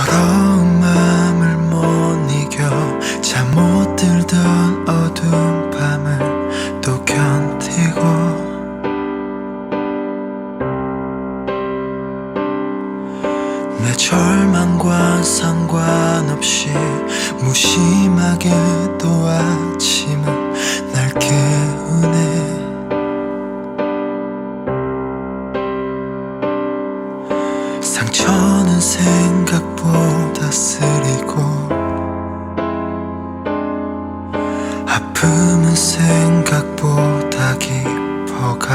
더러운 마음을 못 이겨 잠 못 들던 어두운 밤을 또 견디고 내 절망과 상관없이 무심하게 또 아침은 날 깨우네. 상처는 생각보다 쓰리고 아픔은 생각보다 깊어가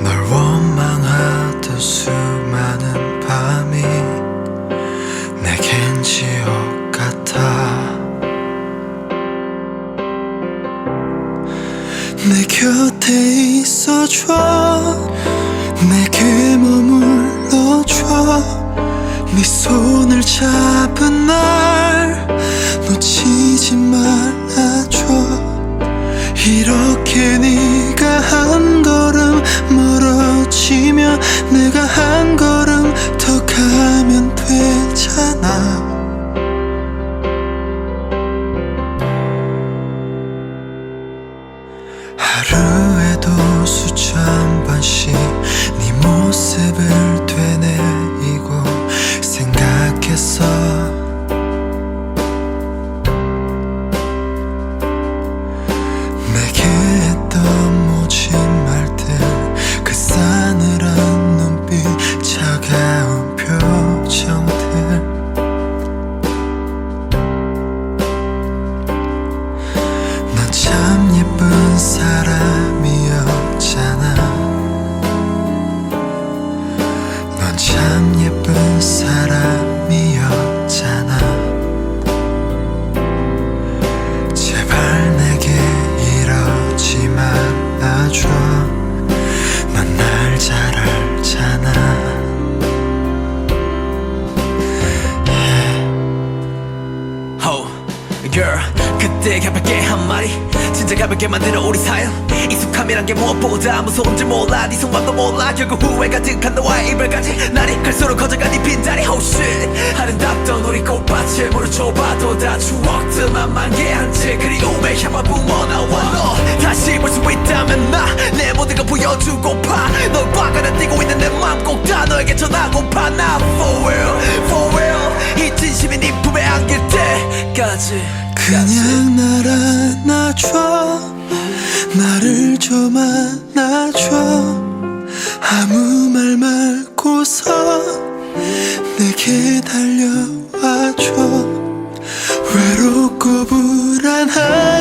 널 원망하던 수많은 밤이 내겐 지옥 같아. 내 곁에 있어줘. 내게 머물러줘. 네 손을 잡은 날 놓치지 말아줘. 이렇게 네가 한 걸음 멀어지면 내가 한 걸음 더 가면 되잖아. 하루에도 수천 번씩 네 모습을 되뇌이고 생각했어. 내게 했던 모진 말들 그 싸늘한 눈빛 차가운 표정들 넌 참 예쁜 사람이었잖아. 넌 참 예쁜 사람이었잖아. 제발 내게 이러지 말아줘. 넌 날 잘 알잖아. Oh, girl, 그때 가볍게 한 마디 진짜 가볍게 만드는 우리 사연. 익숙함이란 게 무엇보다 무서운지 몰라. 네 속마음도 몰라. 결국 후회 가득한 너와의 이별까지 날이 갈수록 커져간 네 빈자리. Oh shit, 아름답던 우리 꽃밭을 물을 줘봐도 다 추억들만 만개한 채 그리움에 향만 뿜어나와. 너 다시 볼 수 있다면 나 내 모든 걸 보여주고파. 널 바가나 뛰고 있는 내 맘 꼭 다 너에게 전하고파. 나 for real, for real. 이 진심이 네 품에 안길 때까지 그냥 날 안아줘. 나를 좀 안아줘. 아무 말 말고서 내게 달려와줘. 외롭고 불안한